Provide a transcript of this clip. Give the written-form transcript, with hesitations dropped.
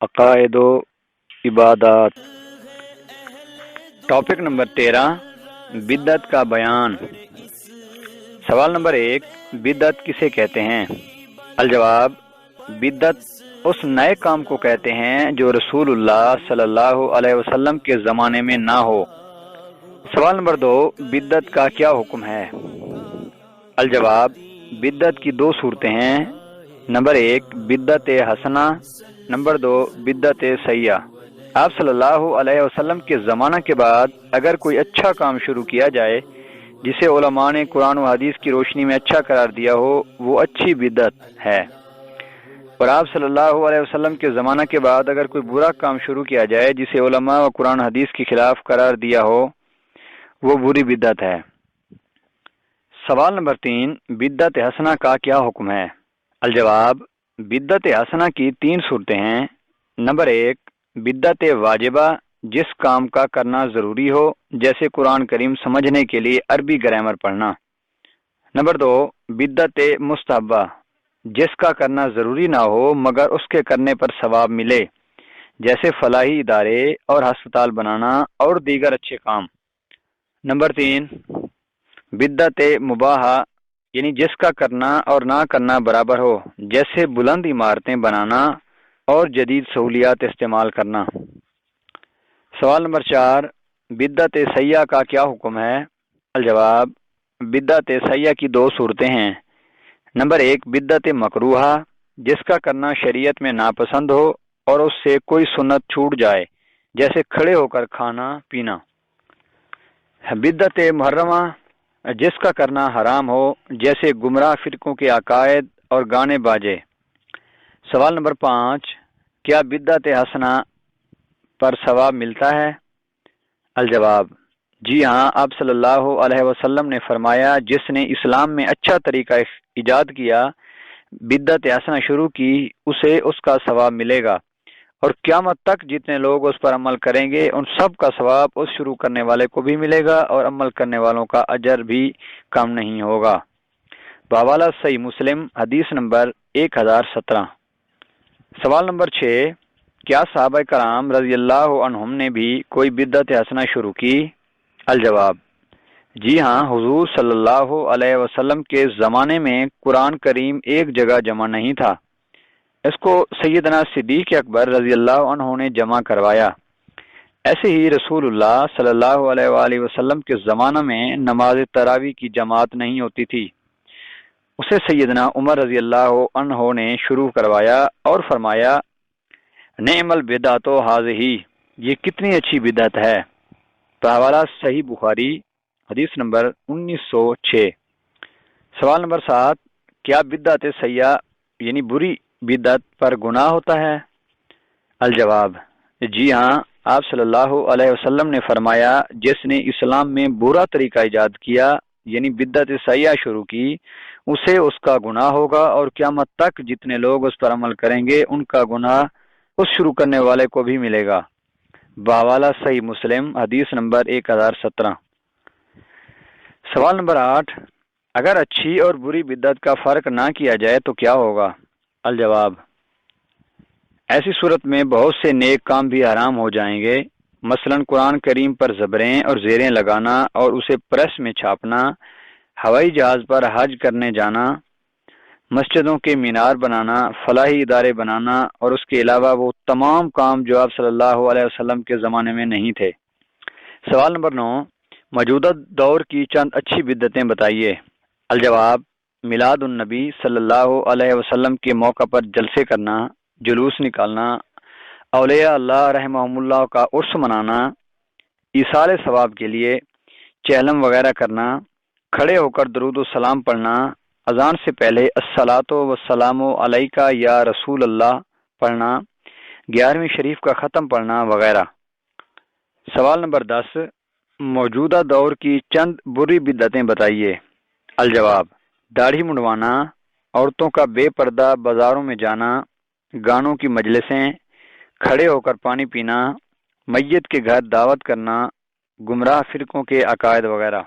عقائد و عبادات۔ ٹاپک نمبر 13، بدعت کا بیان۔ سوال نمبر 1، بدعت کسے کہتے ہیں؟ الجواب، بدعت اس نئے کام کو کہتے ہیں جو رسول اللہ صلی اللہ علیہ وسلم کے زمانے میں نہ ہو۔ سوال نمبر 2، بدعت کا کیا حکم ہے؟ الجواب، بدعت کی 2 صورتیں ہیں۔ نمبر 1، بدعت حسنہ، نمبر 2، بدعت سیئہ۔ آپ صلی اللہ علیہ وسلم کے زمانہ کے بعد اگر کوئی اچھا کام شروع کیا جائے جسے علماء نے قرآن و حدیث کی روشنی میں اچھا قرار دیا ہو، وہ اچھی بدعت ہے۔ اور آپ صلی اللہ علیہ وسلم کے زمانہ کے بعد اگر کوئی برا کام شروع کیا جائے جسے علماء و قرآن و حدیث کے خلاف قرار دیا ہو، وہ بری بدعت ہے۔ سوال نمبر 3، بدعت حسنہ کا کیا حکم ہے؟ الجواب، بدعت حسنہ کی 3 صورتیں ہیں۔ نمبر 1، بدعت واجبہ، جس کام کا کرنا ضروری ہو، جیسے قرآن کریم سمجھنے کے لیے عربی گرامر پڑھنا۔ نمبر 2، بدعت مستحبہ، جس کا کرنا ضروری نہ ہو مگر اس کے کرنے پر ثواب ملے، جیسے فلاحی ادارے اور ہسپتال بنانا اور دیگر اچھے کام۔ نمبر 3، بدعت مباحہ، یعنی جس کا کرنا اور نہ کرنا برابر ہو، جیسے بلند عمارتیں بنانا اور جدید سہولیات استعمال کرنا۔ سوال نمبر 4، بدعت سیئہ کا کیا حکم ہے؟ الجواب، بدعت سیئہ کی 2 صورتیں ہیں۔ نمبر 1، بدعت مکروہہ، جس کا کرنا شریعت میں ناپسند ہو اور اس سے کوئی سنت چھوٹ جائے، جیسے کھڑے ہو کر کھانا پینا۔ بدعت محرمہ، جس کا کرنا حرام ہو، جیسے گمراہ فرقوں کے عقائد اور گانے باجے۔ سوال نمبر 5، کیا بدعت حسنہ پر ثواب ملتا ہے؟ الجواب، جی ہاں، آپ صلی اللہ علیہ وسلم نے فرمایا، جس نے اسلام میں اچھا طریقہ ایجاد کیا، بدعت حسنہ شروع کی، اسے اس کا ثواب ملے گا، اور قیامت تک جتنے لوگ اس پر عمل کریں گے ان سب کا ثواب اس شروع کرنے والے کو بھی ملے گا، اور عمل کرنے والوں کا اجر بھی کم نہیں ہوگا۔ بحوالہ صحیح مسلم، حدیث نمبر 1017۔ سوال نمبر 6، کیا صحابہ کرام رضی اللہ عنہم نے بھی کوئی بدعت حسنہ شروع کی؟ الجواب، جی ہاں، حضور صلی اللہ علیہ وسلم کے زمانے میں قرآن کریم ایک جگہ جمع نہیں تھا، اس کو سیدنا صدیق اکبر رضی اللہ عنہ نے جمع کروایا۔ ایسے ہی رسول اللہ صلی اللہ علیہ وآلہ وسلم کے زمانہ میں نماز تراویح کی جماعت نہیں ہوتی تھی، اسے سیدنا عمر رضی اللہ عنہ نے شروع کروایا اور فرمایا، نعم البدعۃ ھذہ، یہ کتنی اچھی بدعت ہے۔ حوالہ صحیح بخاری، حدیث نمبر 1906۔ سوال نمبر 7، کیا بدعت سیئہ یعنی بری بدعت پر گناہ ہوتا ہے؟ الجواب، جی ہاں، آپ صلی اللہ علیہ وسلم نے فرمایا، جس نے اسلام میں برا طریقہ ایجاد کیا یعنی بدعت سیئہ شروع کی، اسے اس کا گناہ ہوگا، اور قیامت تک جتنے لوگ اس پر عمل کریں گے ان کا گناہ اس شروع کرنے والے کو بھی ملے گا۔ بحوالہ صحیح مسلم، حدیث نمبر 1017۔ سوال نمبر 8، اگر اچھی اور بری بدعت کا فرق نہ کیا جائے تو کیا ہوگا؟ الجواب، ایسی صورت میں بہت سے نیک کام بھی حرام ہو جائیں گے، مثلا قرآن کریم پر زبریں اور زیریں لگانا اور اسے پریس میں چھاپنا، ہوائی جہاز پر حج کرنے جانا، مسجدوں کے مینار بنانا، فلاحی ادارے بنانا، اور اس کے علاوہ وہ تمام کام جو آپ صلی اللہ علیہ وسلم کے زمانے میں نہیں تھے۔ سوال نمبر 9، موجودہ دور کی چند اچھی بدعتیں بتائیے۔ الجواب، میلاد النبی صلی اللہ علیہ وسلم کے موقع پر جلسے کرنا، جلوس نکالنا، اولیاء اللہ رحمہم اللہ کا عرس منانا، ایصال ثواب کے لیے چہلم وغیرہ کرنا، کھڑے ہو کر درود و سلام پڑھنا، اذان سے پہلے الصلاۃ والسلام علیک یا رسول اللہ پڑھنا، 11ویں شریف کا ختم پڑھنا وغیرہ۔ سوال نمبر 10، موجودہ دور کی چند بری بدعتیں بتائیے۔ الجواب، داڑھی منڈوانا، عورتوں کا بے پردہ بازاروں میں جانا، گانوں کی مجلسیں، کھڑے ہو کر پانی پینا، میت کے گھر دعوت کرنا، گمراہ فرقوں کے عقائد وغیرہ۔